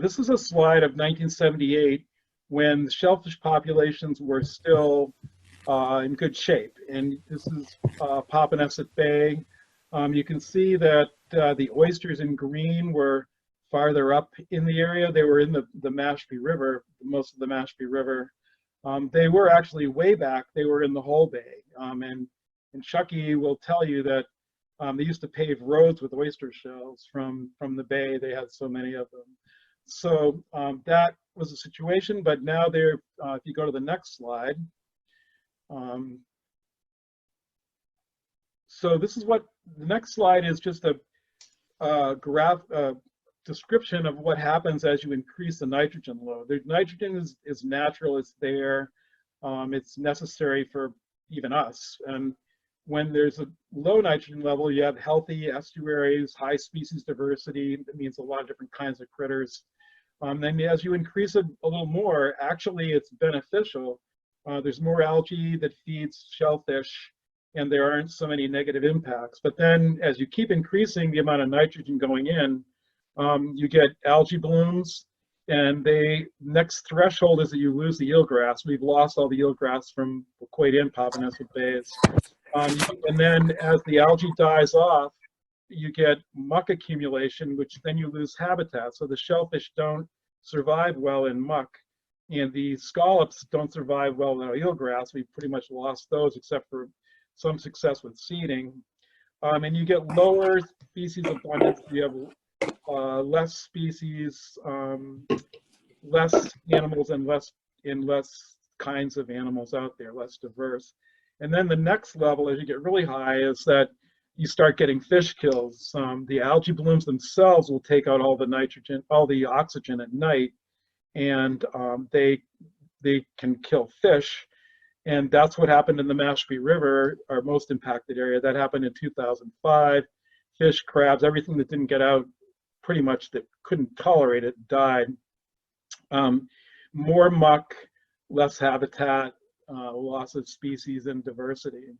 This is a slide of 1978 when the shellfish populations were still in good shape. And this is Papaneset Bay. You can see that the oysters in green were farther up in the area. They were in the Mashpee River, most of the Mashpee River. They were actually way back, they were in the whole bay. And Chucky will tell you that they used to pave roads with oyster shells from the bay. They had so many of them. So that was the situation, but now they're, if you go to the next slide, so this is what, the next slide is just a graph, description of what happens as you increase the nitrogen load. The nitrogen is natural, it's there, it's necessary for even us. And when there's a low nitrogen level, you have healthy estuaries, high species diversity. That means a lot of different kinds of critters. Then as you increase it a little more, actually it's beneficial. There's more algae that feeds shellfish, and there aren't so many negative impacts. But then as you keep increasing the amount of nitrogen going in, you get algae blooms, and the next threshold is that you lose the eelgrass. We've lost all the eelgrass from Quaid and Papaneset Bays. And then as the algae dies off, you get muck accumulation, which then you lose habitat. So the shellfish don't survive well in muck, and the scallops don't survive well in eelgrass. We've pretty much lost those except for some success with seeding. And you get lower species abundance. You have less species, less animals, and less kinds of animals out there, less diverse. And then the next level, as you get really high, is that you start getting fish kills. The algae blooms themselves will take out all the nitrogen, all the oxygen at night, and they can kill fish. And that's what happened in the Mashpee River, our most impacted area. That happened in 2005. Fish, crabs, everything that didn't get out, pretty much that couldn't tolerate it, died. More muck, less habitat, loss of species and diversity.